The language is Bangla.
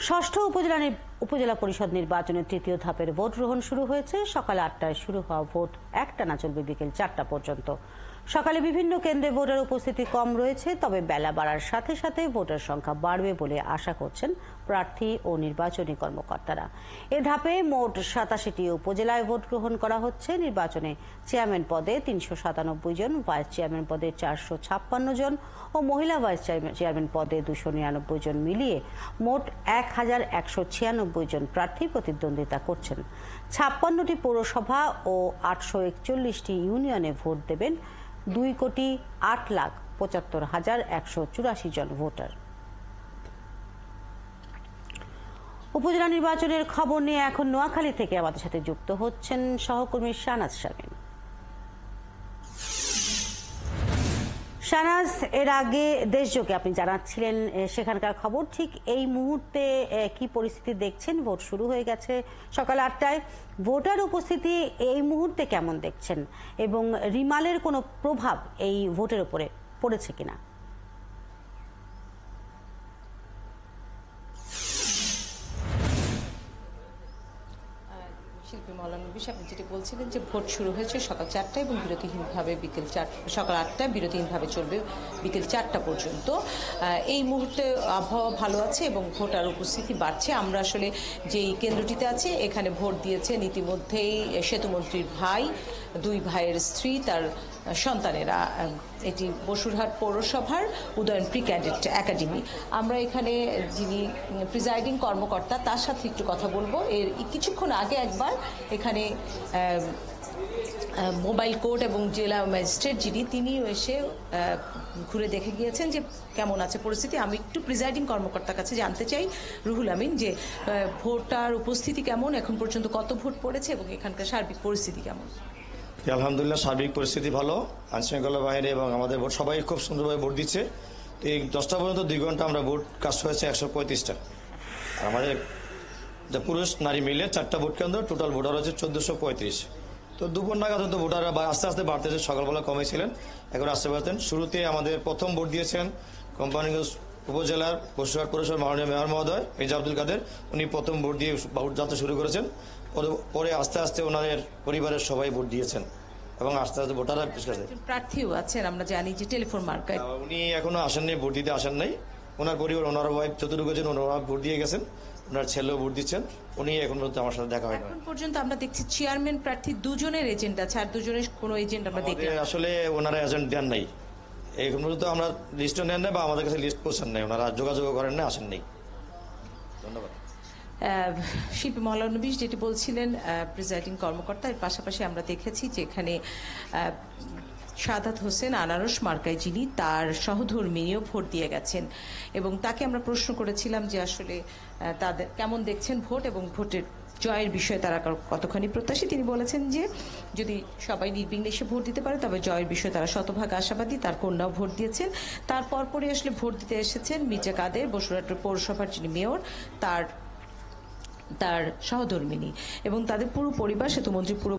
ষষ্ঠ উপজেলা পরিষদ নির্বাচনের তৃতীয় ধাপের ভোট গ্রহণ শুরু হয়েছে। সকাল ৮টায় শুরু হওয়া ভোট একটানা চলবে বিকেল ৪টা পর্যন্ত। সকালে বিভিন্ন কেন্দ্রে ভোটার উপস্থিতি কম রয়েছে, তবে বেলা বাড়ার সাথে সাথে ভোটার সংখ্যা বাড়বে বলে আশা করছেন প্রার্থী ও নির্বাচনী কর্মকর্তারা। এ ধাপে মোট ৮৭টি উপজেলায় ভোট গ্রহণ করা হচ্ছে। নির্বাচনে চেয়ারম্যান পদে ৩৯৭ জন, ভাইস চেয়ারম্যান পদে ৪৫৬ জন ও মহিলা ভাইস চেয়ারম্যান পদে ২৯৯ জন মিলিয়ে মোট ১,১৯৬ জন প্রার্থী প্রতিদ্বন্দ্বিতা করছেন। ৫৬টি পৌরসভা ও ৮৪১টি ইউনিয়নে ভোট দেবেন ২,৮,৭৫,১৮৪ জন ভোটার। উপজেলা নির্বাচনের খবর নিয়ে এখন নোয়াখালী থেকে আমাদের সাথে যুক্ত হচ্ছেন সহকর্মী শাহনাজ শারমিন। শাহনাজ, এর আগে দেশযোগে আপনি জানাচ্ছিলেন সেখানকার খবর, ঠিক এই মুহূর্তে কি পরিস্থিতি দেখছেন? ভোট শুরু হয়ে গেছে সকাল ৮টায়। ভোটার উপস্থিতি এই মুহূর্তে কেমন দেখছেন এবং রিমালের কোনো প্রভাব এই ভোটের উপরে পড়েছে কিনা? শিল্পী মৌলানা নবী, আপনি যেটি বলছিলেন যে ভোট শুরু হয়েছে সকাল ৪টায় এবং বিরতিহীনভাবে সকাল ৮টায় বিরতিহীনভাবে চলবে বিকেল ৪টা পর্যন্ত। এই মুহূর্তে আবহাওয়া ভালো আছে এবং ভোটার উপস্থিতি বাড়ছে। আমরা আসলে যেই কেন্দ্রটিতে আছে এখানে ভোট দিয়েছেন ইতিমধ্যেই সেতুমন্ত্রীর ভাই, ২ ভাইয়ের স্ত্রী, তার সন্তানেরা। এটি বসুরহাট পৌরসভার উদয়ন প্রি ক্যাডেট একাডেমি। আমরা এখানে যিনি প্রিজাইডিং কর্মকর্তা তার সাথে একটু কথা বলবো। এর কিছুক্ষণ আগে একবার এখানে মোবাইল কোর্ট এবং জেলা ম্যাজিস্ট্রেট তিনিও এসে ঘুরে দেখে গিয়েছেন যে কেমন আছে পরিস্থিতি। আমি একটু প্রিজাইডিং কর্মকর্তার কাছে জানতে চাই, রুহুল আমিন, যে ভোটার উপস্থিতি কেমন, এখন পর্যন্ত কত ভোট পড়েছে এবং এখানকার সার্বিক পরিস্থিতি কেমন? আলহামদুলিল্লাহ, সার্বিক পরিস্থিতি ভালো। আইনশৃঙ্খলা বাহিনী এবং আমাদের ভোট সবাই খুব সুন্দরভাবে ভোট দিচ্ছে। এই 10টা পর্যন্ত 2 ঘন্টা আমরা ভোট কাজ হয়েছে 135টা। আমাদের পুরুষ নারী মিলে 4টা ভোট কেন্দ্র, টোটাল ভোটার হচ্ছে 1435। তো দুপুর নাগাদ তো ভোটাররা আস্তে আস্তে বাড়তেছে। সকালবেলা কমেছিলেন, এখন আসতে পারতেন। শুরুতে আমাদের প্রথম ভোট দিয়েছেন কোম্পানিগঞ্জ উপজেলার বসুরহাট পৌরসভার মাননীয় মেয়র মহোদয় মির্জা আব্দুল কাদের। উনি প্রথম ভোট দিয়ে ভোট যাত্রা শুরু করেছেন। পরে আস্তে আস্তে ওনাদের পরিবারের সবাই ভোট দিয়েছেন এবং আস্তে আস্তে ভোটাররা প্রার্থীও আছেন, আমরা জানি যে টেলিফোন মার্কায়। উনি এখনো আসেননি, ভোট দিতে আসেন নাই। ওনার পরিবার, ওনার ওয়াইফ যতটুকু আছেন ওনারা ভোট দিয়ে গেছেন, ওনার ছেলেও ভোট দিচ্ছেন। উনি এখন পর্যন্ত আমার সাথে দেখা হয়নি। এখন পর্যন্ত আমরা দেখছি চেয়ারম্যান প্রার্থী 2 জনের এজেন্ট আছে, আর 2 জনের কোনো এজেন্ট আমরা দেখি আসলে ওনারা এজেন্ট দেন নাই। এখন পর্যন্ত আমরা লিস্টও নেন নাই বা আমাদের কাছে লিস্ট পৌঁছান নাই, ওনারা যোগাযোগ করেন না, আসেন নাই। ধন্যবাদ। শিল্পী মৌলানা নবী যেটি বলছিলেন প্রিজাইডিং কর্মকর্তা, এর পাশাপাশি আমরা দেখেছি যে এখানে সাদাত হোসেন আনারস মার্কায় যিনি, তার সহধর্মিনীও ভোট দিয়ে গেছেন এবং তাকে আমরা প্রশ্ন করেছিলাম যে আসলে তাদের কেমন দেখছেন ভোট এবং ভোটের জয়ের বিষয়ে তারা কতখানি প্রত্যাশী। তিনি বলেছেন যে যদি সবাই নির্বিঘ্নে এসে ভোট দিতে পারে তবে জয়ের বিষয়ে তারা শতভাগ আশাবাদী। তার কন্যাও ভোট দিয়েছেন। তারপর পরে আসলে ভোট দিতে এসেছেন মির্জা কাদের, বসুরহাট পৌরসভার যিনি মেয়র, তার সহধর্মিনী এবং তাদের পুরো পরিবার, সেতুমন্ত্রী পুরো